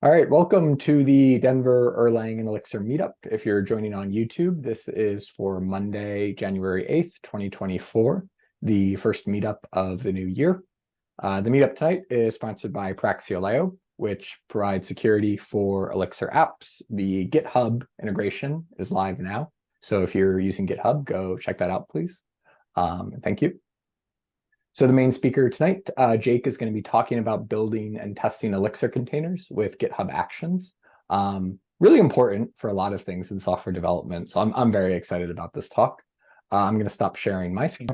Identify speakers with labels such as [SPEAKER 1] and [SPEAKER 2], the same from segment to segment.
[SPEAKER 1] All right, welcome to the Denver Erlang and Elixir meetup. If you're joining on YouTube, this is for Monday, January 8th, 2024, the first meetup of the new year. The meetup tonight is sponsored by Praxio.io, which provides security for Elixir apps. The GitHub integration is live now. So if you're using GitHub, go check that out, please. Thank you. So the main speaker tonight, Jake, is going to be talking about building and testing Elixir containers with GitHub Actions. Really important for a lot of things in software development. So I'm very excited about this talk. I'm going to stop sharing my screen.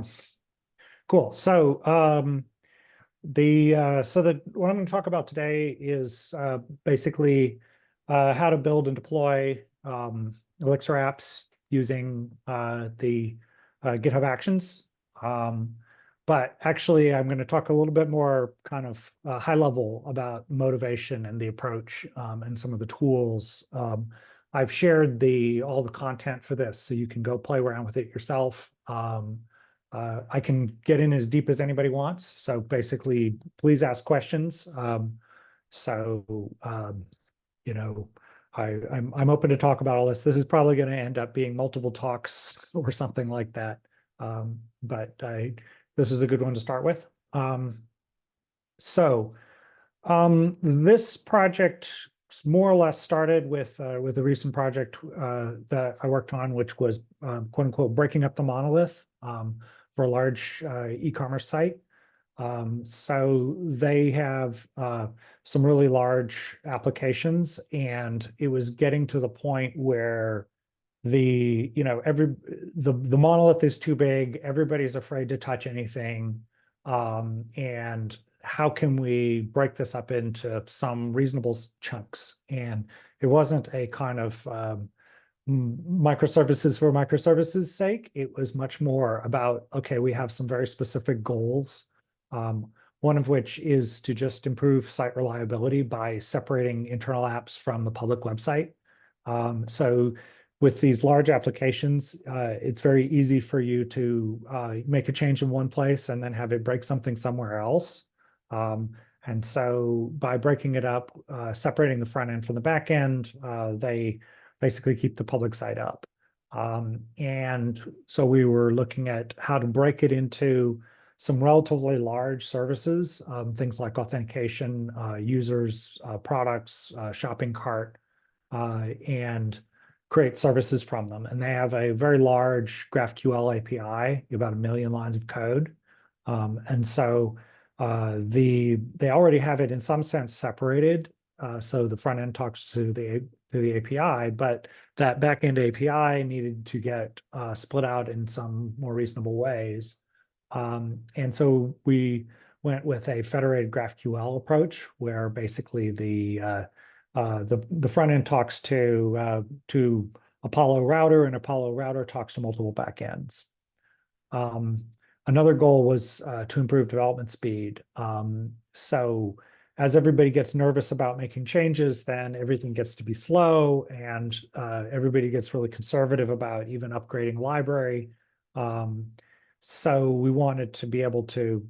[SPEAKER 2] Cool. So what I'm going to talk about today is basically how to build and deploy Elixir apps using the GitHub Actions. But actually, I'm going to talk a little bit more kind of high level about motivation and the approach and some of the tools. I've shared all the content for this, so you can go play around with it yourself. I can get in as deep as anybody wants. So basically, please ask questions. I'm open to talk about all this. This is probably going to end up being multiple talks or something like that. This is a good one to start with. This project more or less started with a recent project that I worked on, which was quote unquote breaking up the monolith for a large e-commerce site. So they have some really large applications, and it was getting to the point where the monolith is too big, everybody's afraid to touch anything, and how can we break this up into some reasonable chunks? And it wasn't a kind of microservices for microservices sake. It was much more about, okay, we have some very specific goals, one of which is to just improve site reliability by separating internal apps from the public website. So with these large applications, it's very easy for you to make a change in one place and then have it break something somewhere else. And so by breaking it up, separating the front end from the back end, they basically keep the public site up. And so we were looking at how to break it into some relatively large services, things like authentication, users, products, shopping cart, and create services from them. And they have a very large GraphQL API, about 1 million lines of code. And so they already have it in some sense separated. So the front end talks to the API, but that backend API needed to get split out in some more reasonable ways. And so we went with a federated GraphQL approach, where basically the front end talks to Apollo router, and Apollo router talks to multiple backends. Another goal was to improve development speed. So as everybody gets nervous about making changes, then everything gets to be slow, and everybody gets really conservative about even upgrading library. So we wanted to be able to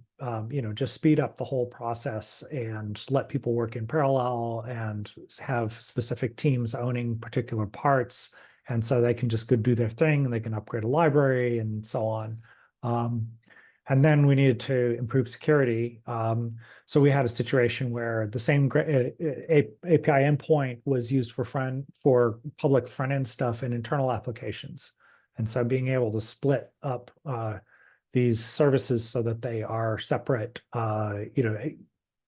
[SPEAKER 2] just speed up the whole process and let people work in parallel and have specific teams owning particular parts. And so they can just go do their thing, and they can upgrade a library and so on. And then we needed to improve security. So we had a situation where the same API endpoint was used for public front-end stuff and internal applications. And so being able to split up these services so that they are separate,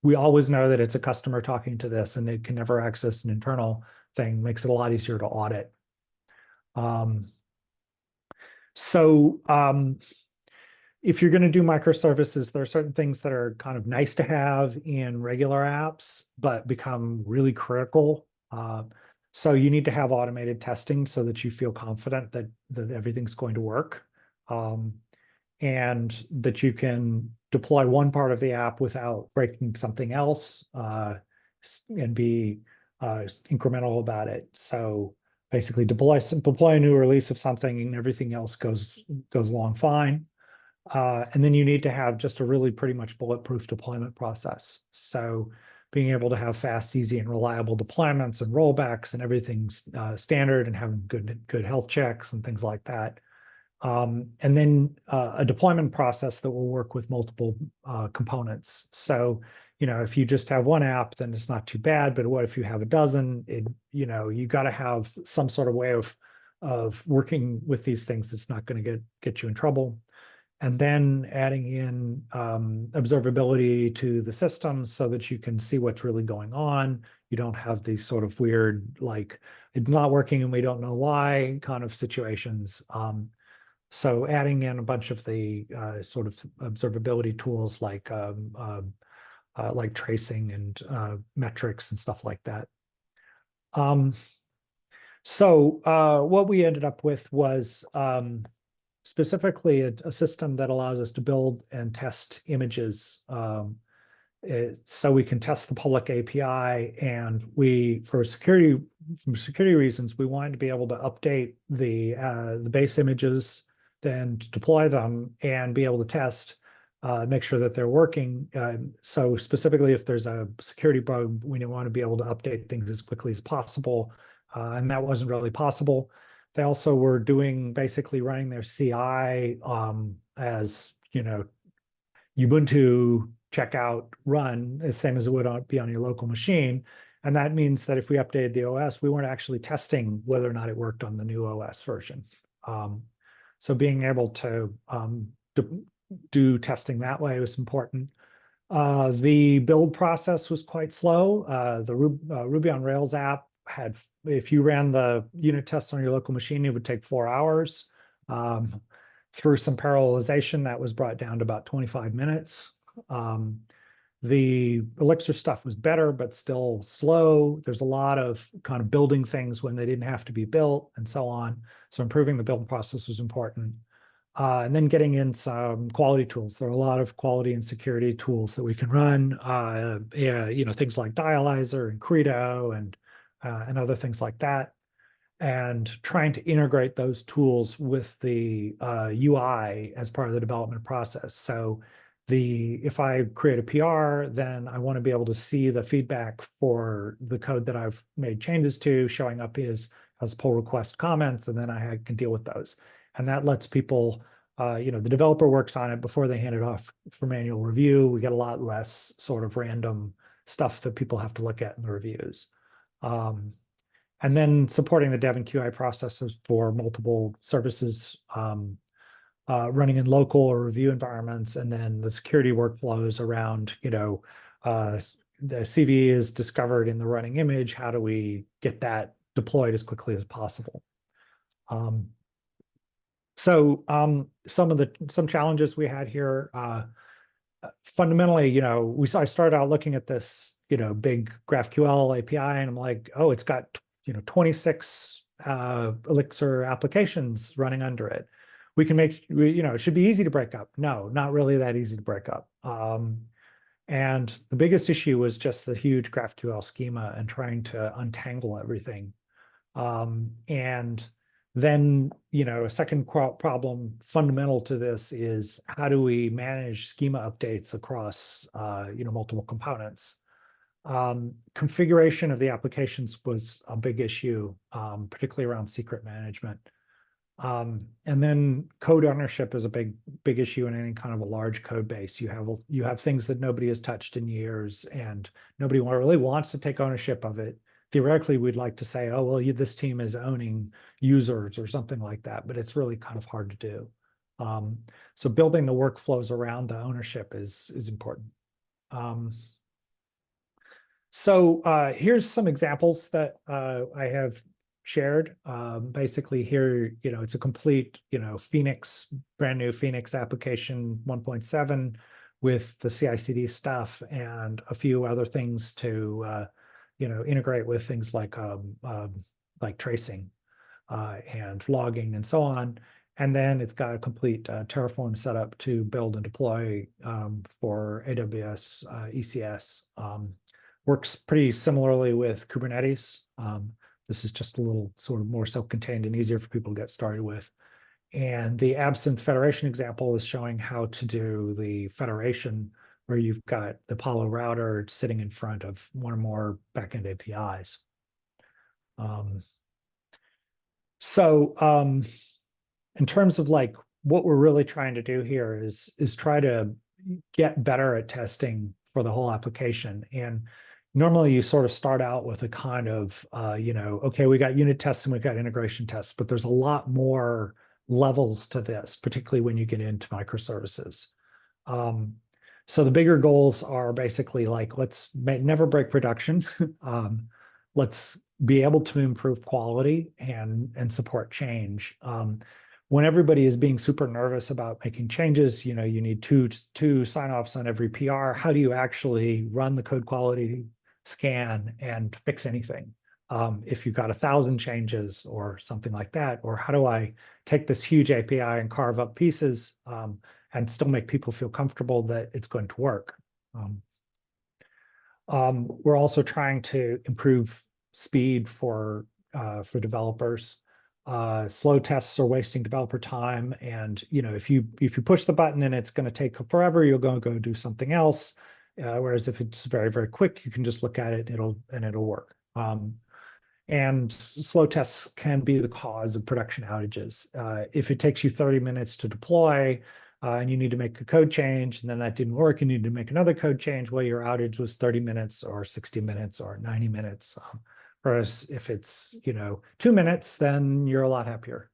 [SPEAKER 2] we always know that it's a customer talking to this, and it can never access an internal thing, makes it a lot easier to audit. If you're going to do microservices, there are certain things that are kind of nice to have in regular apps, but become really critical. So you need to have automated testing so that you feel confident that everything's going to work. And that you can deploy one part of the app without breaking something else, and be incremental about it. So basically deploy a new release of something, and everything else goes along fine. And then you need to have just a really pretty much bulletproof deployment process. So being able to have fast, easy, and reliable deployments and rollbacks and everything's standard, and having good health checks and things like that. And then a deployment process that will work with multiple components. So, if you just have one app, then it's not too bad. But what if you have a dozen? You got to have some sort of way of working with these things that's not going to get you in trouble. And then adding in observability to the system so that you can see what's really going on. You don't have these sort of weird, like, it's not working and we don't know why kind of situations. So adding in a bunch of the sort of observability tools like tracing and metrics and stuff like that. So what we ended up with was specifically a system that allows us to build and test images. So we can test the public API, and from security reasons, we wanted to be able to update the base images, then deploy them and be able to test, make sure that they're working. So specifically, if there's a security bug, we want to be able to update things as quickly as possible. And that wasn't really possible. They also were basically running their CI as, Ubuntu checkout run, the same as it would be on your local machine. And that means that if we updated the OS, we weren't actually testing whether or not it worked on the new OS version. So being able to do testing that way was important. The build process was quite slow. The Ruby on Rails app if you ran the unit tests on your local machine, it would take 4 hours. Through some parallelization, that was brought down to about 25 minutes. The Elixir stuff was better, but still slow. There's a lot of kind of building things when they didn't have to be built and so on. So improving the build process was important. And then getting in some quality tools. There are a lot of quality and security tools that we can run. Things like Dialyzer and Credo and other things like that. And trying to integrate those tools with the UI as part of the development process. So if I create a PR, then I want to be able to see the feedback for the code that I've made changes to showing up as pull request comments, and then I can deal with those. And that lets people, the developer works on it before they hand it off for manual review. We get a lot less sort of random stuff that people have to look at in the reviews. And then supporting the dev and QA processes for multiple services, running in local or review environments, and then the security workflows around, the CV is discovered in the running image. How do we get that deployed as quickly as possible? So some challenges we had here, fundamentally, I started out looking at this, big GraphQL API, and I'm like, oh, it's got 26 Elixir applications running under it. We can it should be easy to break up. No, not really that easy to break up. And the biggest issue was just the huge GraphQL schema and trying to untangle everything. And then, a second problem fundamental to this is how do we manage schema updates across, multiple components? Configuration of the applications was a big issue, particularly around secret management. And then code ownership is a big issue in any kind of a large code base. You have things that nobody has touched in years, and nobody really wants to take ownership of it. Theoretically, we'd like to say, oh, well, this team is owning users or something like that, but it's really kind of hard to do. So building the workflows around the ownership is important. So here's some examples that I have shared. Basically here, it's a complete, Phoenix, brand new Phoenix application 1.7 with the CI/CD stuff and a few other things to, integrate with things like tracing and logging and so on. And then it's got a complete Terraform setup to build and deploy for AWS ECS. Works pretty similarly with Kubernetes. This is just a little sort of more self-contained and easier for people to get started with. And the Absinthe federation example is showing how to do the federation where you've got the Apollo router sitting in front of one or more backend APIs. So in terms of like what we're really trying to do here is try to get better at testing for the whole application. And normally you sort of start out with a kind of, okay, we got unit tests and we've got integration tests, but there's a lot more levels to this, particularly when you get into microservices. So the bigger goals are basically like, let's never break production. Let's be able to improve quality and support change. When everybody is being super nervous about making changes, you need two sign-offs on every PR. How do you actually run the code quality scan and fix anything? If you've got 1,000 changes or something like that, or how do I take this huge API and carve up pieces and still make people feel comfortable that it's going to work? We're also trying to improve speed for developers. Slow tests are wasting developer time, and if you push the button and it's going to take forever, you're going to go do something else. Whereas if it's very, very quick, you can just look at it, it'll work. And slow tests can be the cause of production outages. If it takes you 30 minutes to deploy, and you need to make a code change, and then that didn't work, you need to make another code change, well, your outage was 30 minutes or 60 minutes or 90 minutes. Whereas if it's 2 minutes, then you're a lot happier.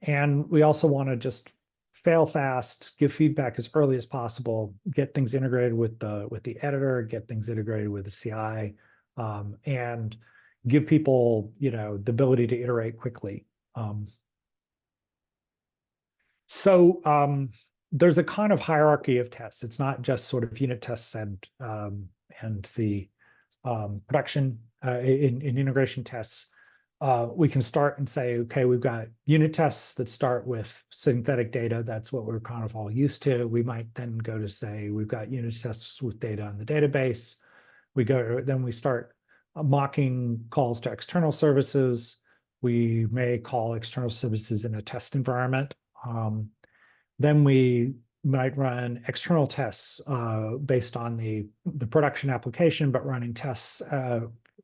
[SPEAKER 2] And we also want to just fail fast, give feedback as early as possible, get things integrated with the editor, get things integrated with the CI, and give people the ability to iterate quickly. So there's a kind of hierarchy of tests. It's not just sort of unit tests and the production in integration tests. We can start and say, okay, we've got unit tests that start with synthetic data. That's what we're kind of all used to. We might then go to say, we've got unit tests with data in the database. Then we start mocking calls to external services. We may call external services in a test environment. Then we might run external tests based on the production application, but running tests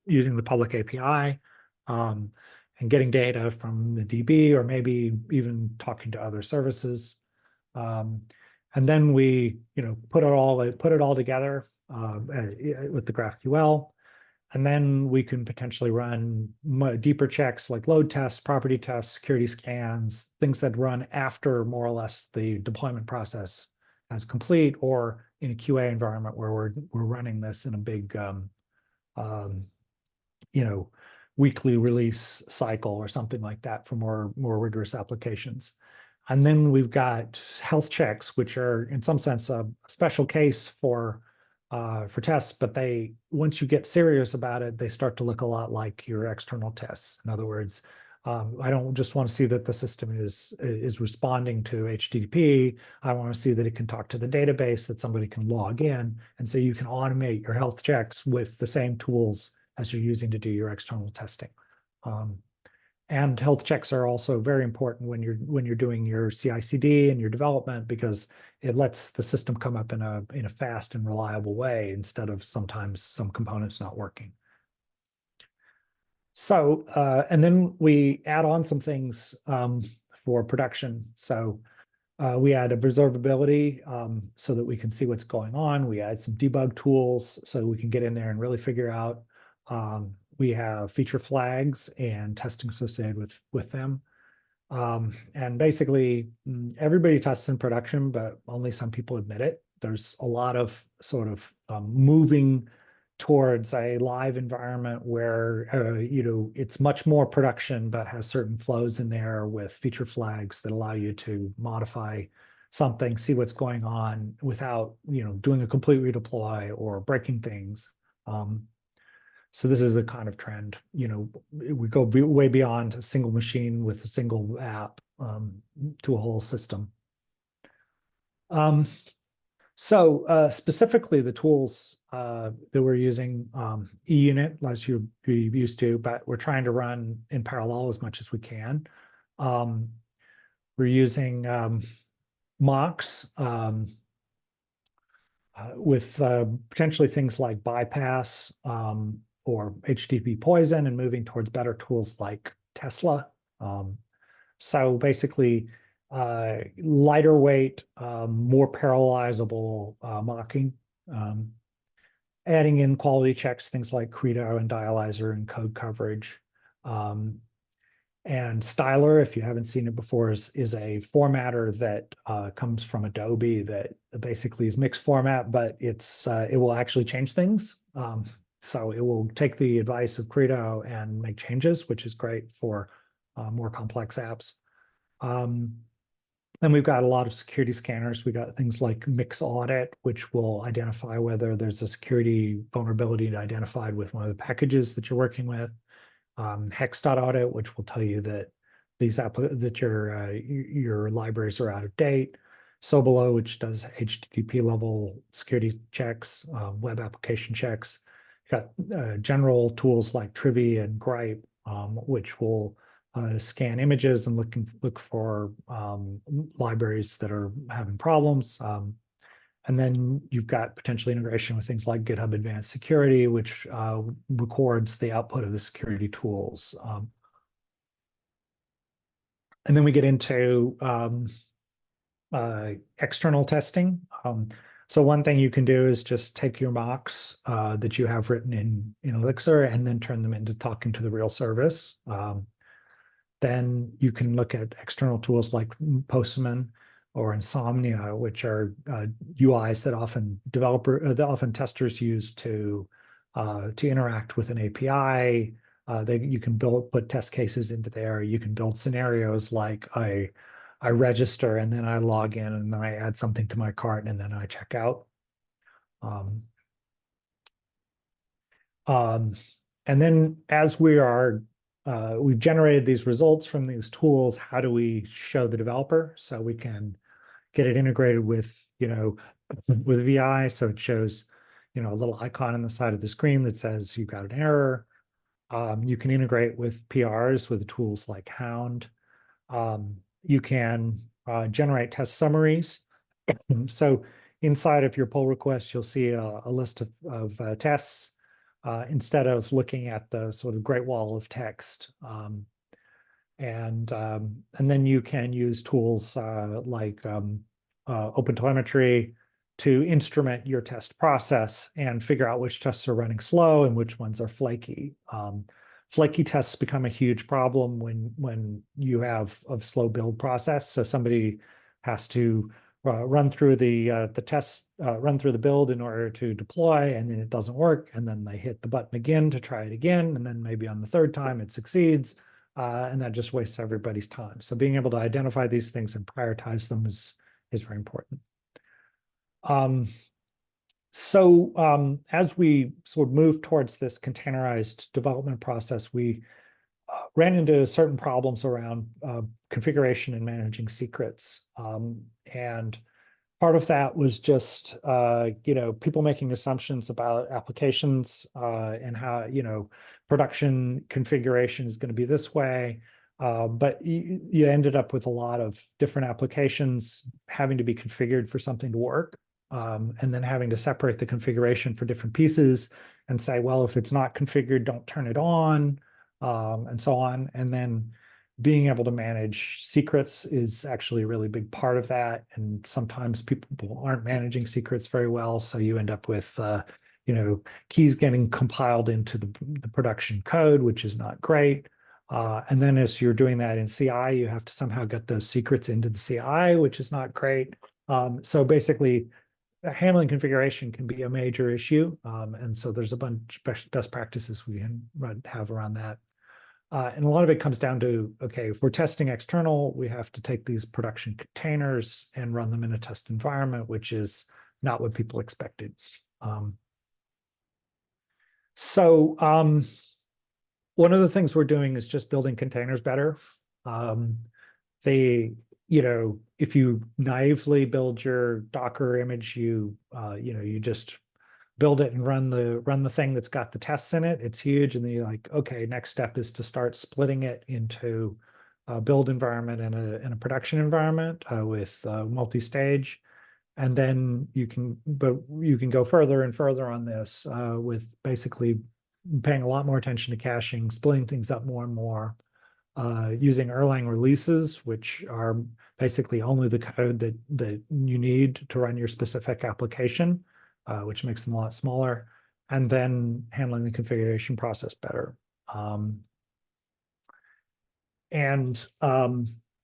[SPEAKER 2] using the public API and getting data from the DB, or maybe even talking to other services. And then we put it all together with the GraphQL. And then we can potentially run deeper checks like load tests, property tests, security scans, things that run after more or less the deployment process is complete, or in a QA environment where we're running this in a big, weekly release cycle or something like that for more rigorous applications. And then we've got health checks, which are in some sense a special case for tests, but once you get serious about it, they start to look a lot like your external tests. In other words, I don't just want to see that the system is responding to HTTP. I want to see that it can talk to the database, that somebody can log in, and so you can automate your health checks with the same tools as you're using to do your external testing. And health checks are also very important when you're doing your CI/CD and your development, because it lets the system come up in a fast and reliable way instead of sometimes some components not working. So and then we add on some things for production. So we add observability so that we can see what's going on. We add some debug tools so we can get in there and really figure out. We have feature flags and testing associated with them. And basically, everybody tests in production, but only some people admit it. There's a lot of sort of moving towards a live environment where it's much more production, but has certain flows in there with feature flags that allow you to modify something, see what's going on without doing a complete redeploy or breaking things. So this is a kind of trend. We go way beyond a single machine with a single app to a whole system. So specifically the tools that we're using, eUnit, as you're used to, but we're trying to run in parallel as much as we can. We're using mocks. with potentially things like bypass or HTTP poison, and moving towards better tools like Tesla. So basically, lighter weight, more parallelizable mocking, adding in quality checks, things like Credo and Dialyzer and code coverage. And Styler, if you haven't seen it before, is a formatter that comes from Adobe that basically is mixed format, but it will actually change things. So it will take the advice of Credo and make changes, which is great for more complex apps. And we've got a lot of security scanners. We got things like Mix Audit, which will identify whether there's a security vulnerability identified with one of the packages that you're working with. Hex.audit, which will tell you that your libraries are out of date. Sobolo, which does HTTP level security checks, web application checks. You got general tools like Trivy and Gripe, which will scan images and look for libraries that are having problems. And then you've got potential integration with things like GitHub Advanced Security, which records the output of the security tools. And then we get into external testing. So one thing you can do is just take your mocks that you have written in Elixir and then turn them into talking to the real service. Then you can look at external tools like Postman or Insomnia, which are UIs that often testers use to interact with an API. You can put test cases into there. You can build scenarios like I register and then I log in and then I add something to my cart and then I check out. And then as we've generated these results from these tools, how do we show the developer? So we can get it integrated with VI, so it shows a little icon on the side of the screen that says you've got an error. You can integrate with PRs with tools like Hound. You can generate test summaries. So inside of your pull request, you'll see a list of tests instead of looking at the sort of great wall of text. And then you can use tools like OpenTelemetry to instrument your test process and figure out which tests are running slow and which ones are flaky. Flaky tests become a huge problem when you have a slow build process. So somebody has to run through the tests, run through the build in order to deploy, and then it doesn't work, and then they hit the button again to try it again, and then maybe on the third time it succeeds. And that just wastes everybody's time. So being able to identify these things and prioritize them is very important. As we sort of move towards this containerized development process, we ran into certain problems around configuration and managing secrets. And part of that was just people making assumptions about applications and how production configuration is going to be this way. But you ended up with a lot of different applications having to be configured for something to work, and then having to separate the configuration for different pieces and say, well, if it's not configured, don't turn it on, and so on. And then being able to manage secrets is actually a really big part of that. And sometimes people aren't managing secrets very well. So you end up with, keys getting compiled into the production code, which is not great. And then as you're doing that in CI, you have to somehow get those secrets into the CI, which is not great. So basically, handling configuration can be a major issue. And so there's a bunch of best practices we can have around that. And a lot of it comes down to, okay, if we're testing external, we have to take these production containers and run them in a test environment, which is not what people expected. One of the things we're doing is just building containers better. If you naively build your Docker image, you just build it and run the thing that's got the tests in it. It's huge, and then you're like, okay, next step is to start splitting it into a build environment and a production environment with multi-stage. And then you can go further and further on this with basically paying a lot more attention to caching, splitting things up more and more, using Erlang releases, which are basically only the code that you need to run your specific application, which makes them a lot smaller, and then handling the configuration process better. And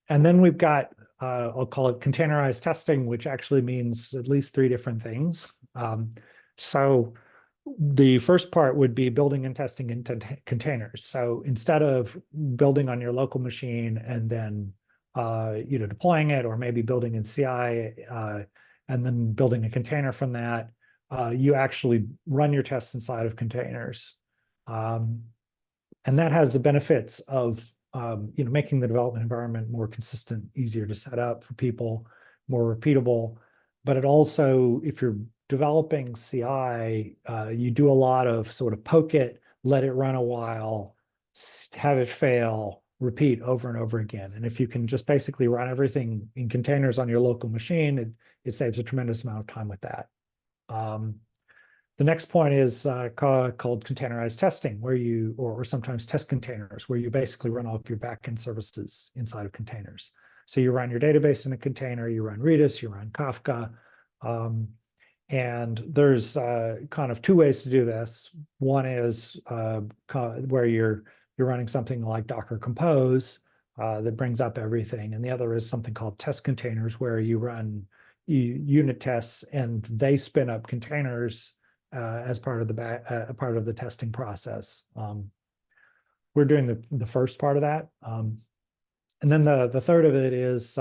[SPEAKER 2] then we've got, I'll call it containerized testing, which actually means at least 3 different things. So the first part would be building and testing in containers. So instead of building on your local machine and then deploying it, or maybe building in CI and then building a container from that, you actually run your tests inside of containers. And that has the benefits of making the development environment more consistent, easier to set up for people, more repeatable. But it also, if you're developing CI, you do a lot of sort of poke it, let it run a while, have it fail, repeat over and over again. And if you can just basically run everything in containers on your local machine, it saves a tremendous amount of time with that. The next point is called containerized testing, where you, or sometimes test containers, where you basically run all of your backend services inside of containers. So you run your database in a container, you run Redis, you run Kafka. And there's kind of 2 ways to do this. One is where you're running something like Docker Compose that brings up everything. And the other is something called test containers, where you run unit tests and they spin up containers as part of the testing process. We're doing the first part of that. And then the third of it is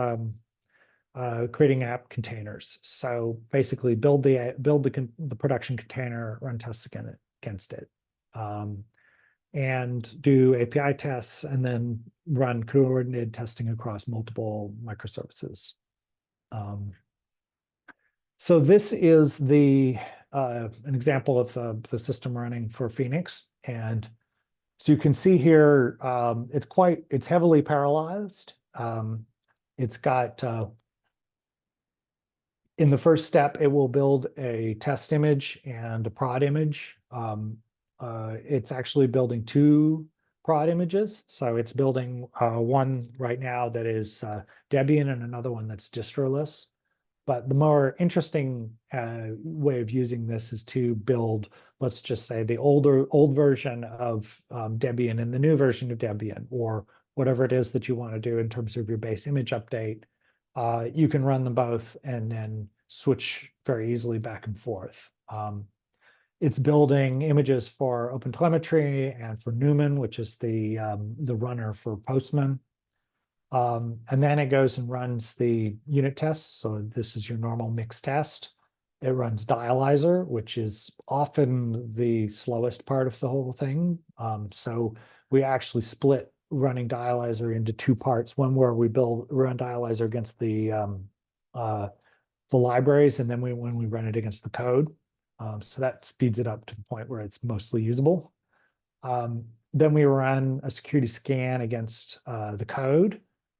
[SPEAKER 2] creating app containers. So basically build the production container, run tests against it, and do API tests, and then run coordinated testing across multiple microservices. So this is an example of the system running for Phoenix. And so you can see here, it's heavily parallelized. It's got, in the first step, it will build a test image and a prod image. It's actually building 2 prod images. So it's building one right now that is Debian and another one that's distroless. But the more interesting way of using this is to build, let's just say, the old version of Debian and the new version of Debian, or whatever it is that you want to do in terms of your base image update. You can run them both and then switch very easily back and forth. It's building images for OpenTelemetry and for Newman, which is the runner for Postman. And then it goes and runs the unit tests. So this is your normal mixed test. It runs Dialyzer, which is often the slowest part of the whole thing. So we actually split running Dialyzer into 2 parts. One where we run Dialyzer against the libraries, and then when we run it against the code. So that speeds it up to the point where it's mostly usable. Then we run a security scan against the code.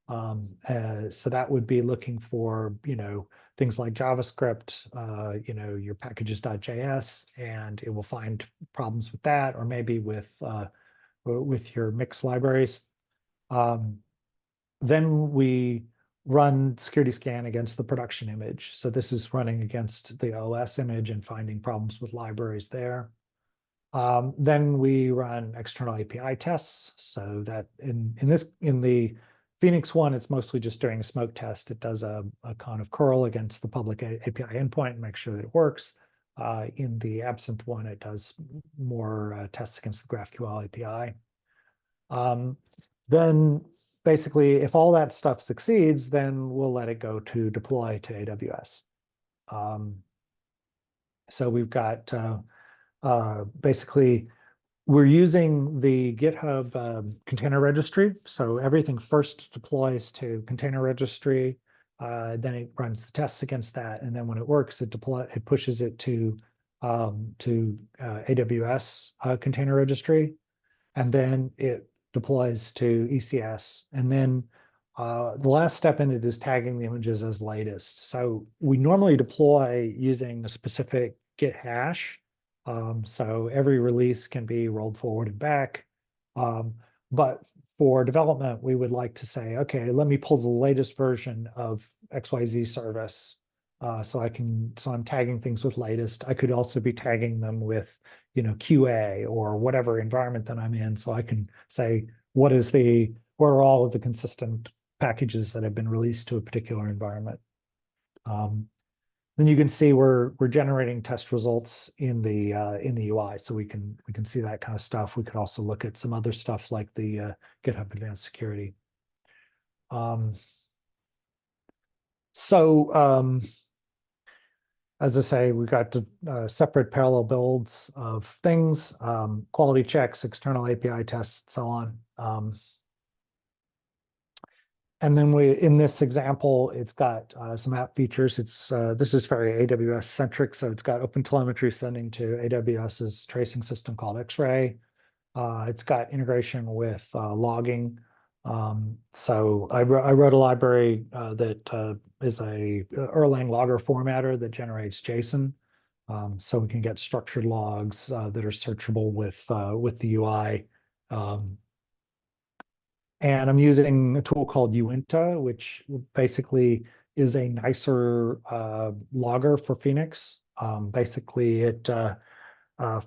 [SPEAKER 2] So that would be looking for, things like JavaScript, your packages.js, and it will find problems with that, or maybe with your mix libraries. Then we run security scan against the production image. So this is running against the OS image and finding problems with libraries there. Then we run external API tests. So that in the Phoenix one, it's mostly just doing a smoke test. It does a kind of curl against the public API endpoint and make sure that it works. In the absent one, it does more tests against the GraphQL API. Then basically, if all that stuff succeeds, then we'll let it go to deploy to AWS. So we've got basically, we're using the GitHub container registry. So everything first deploys to container registry, then it runs the tests against that, and then when it works, it pushes it to AWS container registry, and then it deploys to ECS, and then The last step in it is tagging the images as latest. So we normally deploy using a specific Git hash. So every release can be rolled forward and back. But for development, we would like to say, okay, let me pull the latest version of XYZ service. So I'm tagging things with latest. I could also be tagging them with, QA or whatever environment that I'm in. So I can say, what are all of the consistent packages that have been released to a particular environment. Then you can see we're generating test results in the UI, so we can see that kind of stuff. We could also look at some other stuff like the GitHub Advanced Security. As I say, we've got separate parallel builds of things, quality checks, external API tests, so on. And then in this example, it's got some app features. This is very AWS centric. So it's got OpenTelemetry sending to AWS's tracing system called X-Ray. It's got integration with logging. So I wrote a library that is a Erlang logger formatter that generates JSON. So we can get structured logs that are searchable with the UI. And I'm using a tool called Uinta, which basically is a nicer logger for Phoenix. Basically, for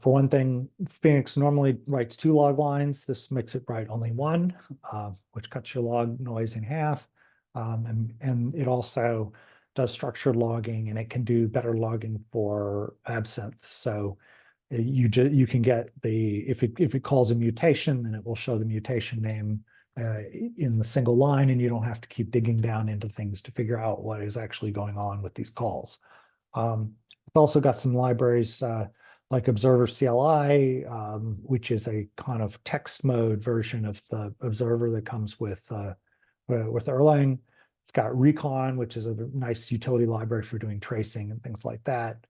[SPEAKER 2] one thing, Phoenix normally writes 2 log lines. This makes it write only 1, which cuts your log noise in half. And it also does structured logging, and it can do better logging for absinthe. So you can get if it calls a mutation, then it will show the mutation name in the single line, and you don't have to keep digging down into things to figure out what is actually going on with these calls. It's also got some libraries like Observer CLI, which is a kind of text mode version of the observer that comes with Erlang. It's got Recon, which is a nice utility library for doing tracing and things like that.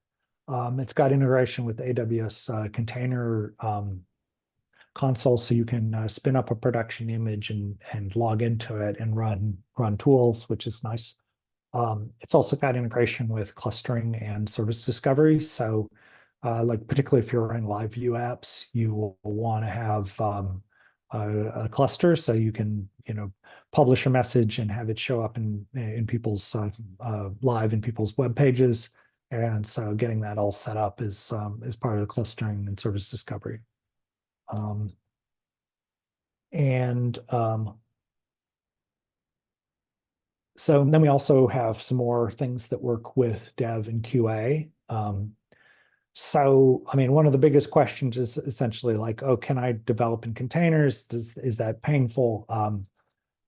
[SPEAKER 2] It's got integration with AWS container console, so you can spin up a production image and log into it and run tools, which is nice. It's also got integration with clustering and service discovery. So like particularly if you're running live view apps, you will want to have a cluster, so you can publish a message and have it show up in people's live in people's web pages. And so getting that all set up is part of the clustering and service discovery. So then we also have some more things that work with dev and QA. So, I mean, one of the biggest questions is essentially like, oh, can I develop in containers? Is that painful?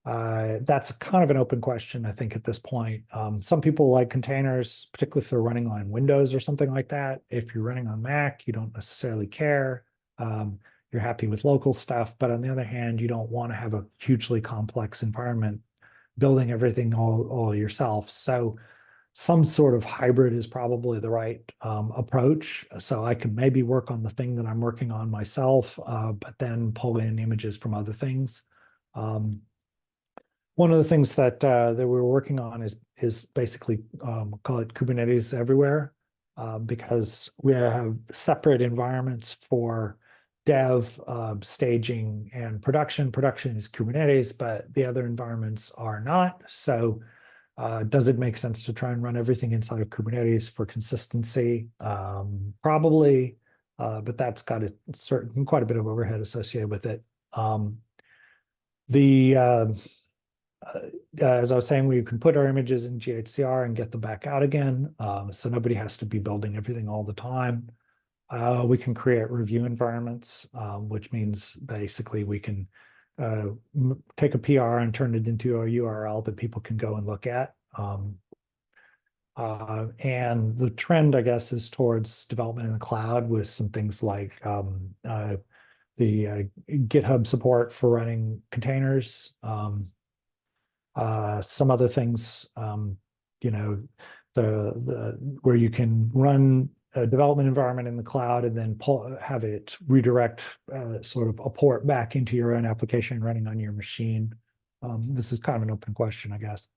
[SPEAKER 2] That's kind of an open question, I think, at this point. Some people like containers, particularly if they're running on Windows or something like that. If you're running on Mac, you don't necessarily care. You're happy with local stuff, but on the other hand, you don't want to have a hugely complex environment building everything all yourself. So some sort of hybrid is probably the right approach. So I could maybe work on the thing that I'm working on myself, but then pull in images from other things. One of the things that we're working on is basically call it Kubernetes everywhere, because we have separate environments for dev, staging, and production. Production is Kubernetes, but the other environments are not. So does it make sense to try and run everything inside of Kubernetes for consistency? Probably, but that's got quite a bit of overhead associated with it. As I was saying, we can put our images in GHCR and get them back out again. So nobody has to be building everything all the time. We can create review environments, which means basically we can take a PR and turn it into a URL that people can go and look at. And the trend, I guess, is towards development in the cloud with some things like the GitHub support for running containers. Some other things, where you can run a development environment in the cloud and then have it redirect sort of a port back into your own application running on your machine. This is kind of an open question, I guess.